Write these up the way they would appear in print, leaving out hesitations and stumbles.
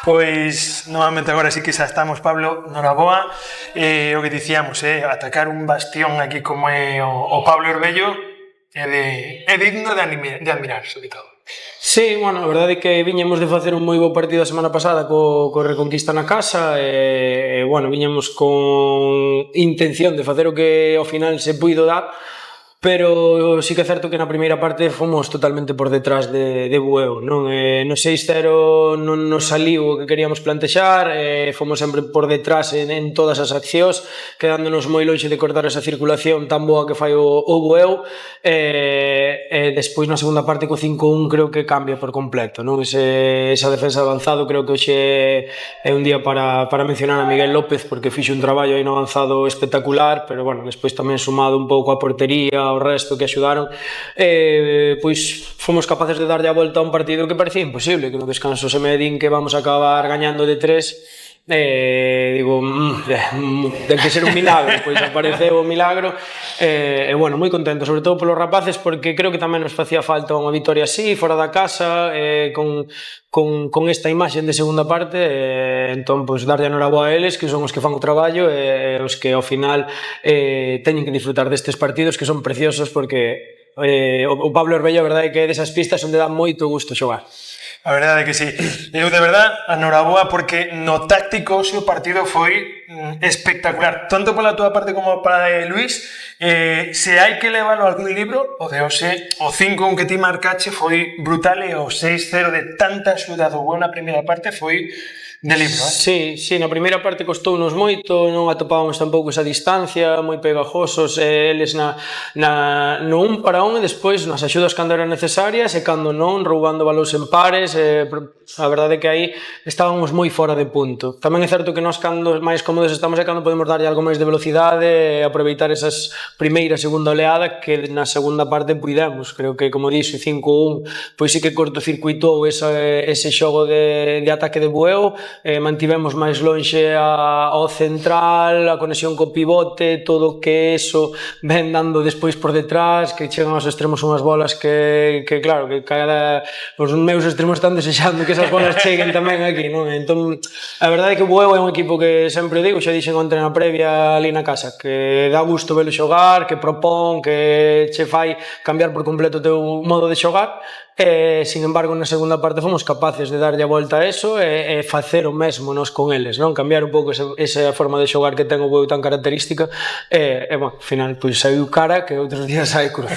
Pois, novamente agora sí que xa estamos, Pablo, noraboa. O que dicíamos, atacar un bastión aquí como é o Pablo Orbello é digno de admirar, sobre todo. Sí, bueno, a verdade é que viñemos de facer un moi bo partido a semana pasada co Reconquista na casa e, bueno, viñemos con intención de facer o que ao final se puido dar, pero sí que é certo que na primeira parte fomos totalmente por detrás de Bueu, non? No 6-0 non nos saliu o que queríamos plantexar, fomos sempre por detrás en todas as accións, quedándonos moi lonxe de cortar esa circulación tan boa que fai o Bueu, e despois na segunda parte co 5-1 creo que cambia por completo, non? Esa defensa de avanzado creo que hoxe é un día para mencionar a Miguel López, porque fixo un traballo aí no avanzado espectacular, pero bueno, despois tamén sumado un pouco a portería, o resto que axudaron, pois fomos capaces de darlle a volta a un partido que parecía imposible, que no descanso se me din que vamos a acabar gañando de 3, digo, ten que ser un milagro, pois apareceu o milagro, e bueno, moi contento, sobre todo polos rapaces, porque creo que tamén nos facía falta unha vitoria así, fora da casa, con esta imaxe de segunda parte, entón, pois, darlle a noraboa a eles, que son os que fan o traballo, e os que ao final teñen que disfrutar destes partidos que son preciosos, porque o Pablo Orbello, a verdade é que desas pistas onde dá moito gusto xogar. A verdade é que sí. Eu, de verdade, a noraboa, porque no táctico o partido foi espectacular, tanto pola túa parte como para Luís. Se hai que leválo a algún libro, o de hoxe, o 5-1 que ti marcache foi brutal, e o 6-0 de tanta axuda do Bueu na primeira parte foi de libro, Sí, na primeira parte costounos moito, non atopábamos tampouco esa distancia, moi pegajosos, eles no 1 para 1 e despois nas axudas cando eran necesarias e cando non, roubando balóns en pares, a verdade é que aí estábamos moi fora de punto. Tamén é certo que nós cando máis cómodos estamos é cando podemos darlle algo máis de velocidade e aproveitar esas primeira e segunda oleada que na segunda parte puidemos. Creo que, como dixo, 5-1, pois sí que cortocircuitou ese xogo de ataque de Bueu, mantivemos máis lonxe ao central, a conexión co pivote, todo o que eso ven dando despois por detrás, que chegan aos extremos unhas bolas que claro, que os meus extremos están desexando que esas bolas cheguen tamén aquí, non? Entón, a verdade é que o Bueu é un equipo que sempre digo, xa dixen onte na previa ali na casa, que dá gusto velo xogar, que propón, que che fai cambiar por completo o teu modo de xogar. Sin embargo, na segunda parte fomos capaces de darlle a volta a eso e facer o mesmo nos con eles, non? Cambiar un pouco esa forma de xogar que ten o Bueu tan característica e, bueno, ao final, pois saiu cara que outros días sai cruz.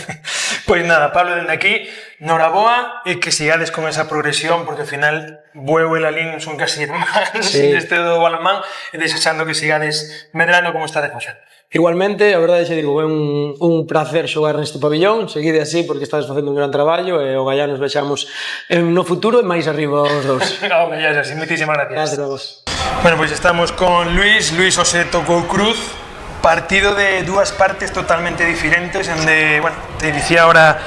Pois nada, Pablo, dende aquí, noraboa, e que sigades con esa progresión, porque ao final Bueu e Lalín son casi irmáns deste do balonmán, e desexando que sigades medrando como está facendo. Igualmente, a verdade xe digo, é un placer xogar neste pabillón, seguide así porque estades facendo un gran traballo e o Gallá nos vexamos no futuro e máis arriba os dous. O Gallá, así, moitísimas gracias. Gracias a vos. Bueno, pois estamos con Luís Ose tocou cruz, partido de dúas partes totalmente diferentes, onde, bueno, te dicía ahora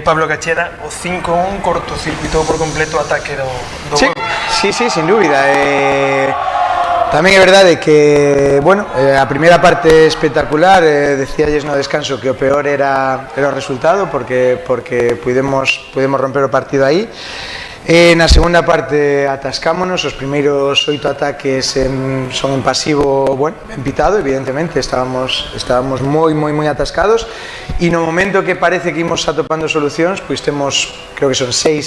Pablo Cacheda, o 5-1 cortocircuitou por completo o ataque do Bueu. Sí, sin dúbida. Tamén é verdade que, bueno, a primeira parte espectacular, decíalles no descanso que o peor era o resultado, porque pudemos romper o partido aí. Na segunda parte atascámonos, os primeiros 8 ataques son en pasivo, bueno, en pitado, evidentemente, estábamos moi atascados, e no momento que parece que imos atopando solucións, pois temos, creo que son 6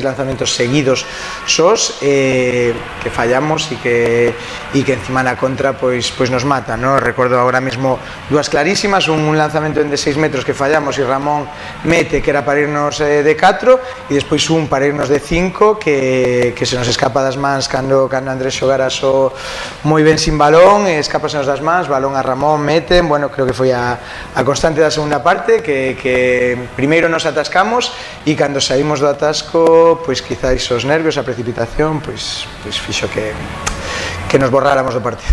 lanzamentos seguidos sós, que fallamos e que encima na contra pois nos mata, ¿no? Recordo agora mesmo dúas clarísimas, un lanzamento de 6 metros que fallamos e Ramón mete que era para irnos de 4, e despois un para irnos de 5 que se nos escapa das mans cando Andrés xogara só moi ben sin balón, escápasenos das mans, balón a Ramón, meten, bueno, creo que foi a constante da segunda parte, que primeiro nos atascamos e cando saímos do atasco, pois quizáis os nervios, a precipitación, pois fixo que nos borráramos do partido.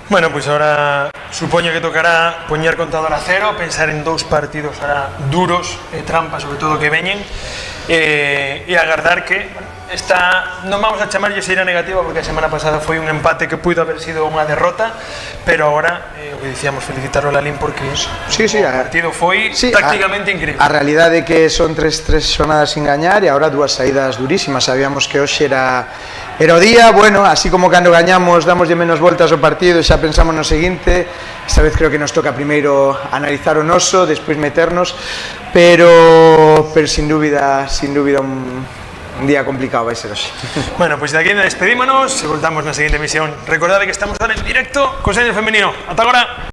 Bueno, pois agora supoño que tocará poñer contador a cero, pensar en 2 partidos ahora duros e trampas, sobre todo que veñen, e agardar que non vamos a chamarlle seira negativa, porque a semana pasada foi un empate que puido haber sido unha derrota, pero agora, o que dicíamos, felicitar o Lalín porque o partido foi tácticamente increíble. A realidade é que son tres xornadas sin gañar e agora 2 saídas durísimas. Sabíamos que hoxe era era o día, bueno, así como cando gañamos damos menos voltas ao partido, xa pensamos no seguinte. Esta vez creo que nos toca primeiro analizar o noso, despois meternos, pero sin dúbida un día complicado vai ser hoxe. Bueno, pois de aquí despedímonos e voltamos na seguinte emisión. Recordade que estamos ahora en directo co Señor Femenino. Ata agora.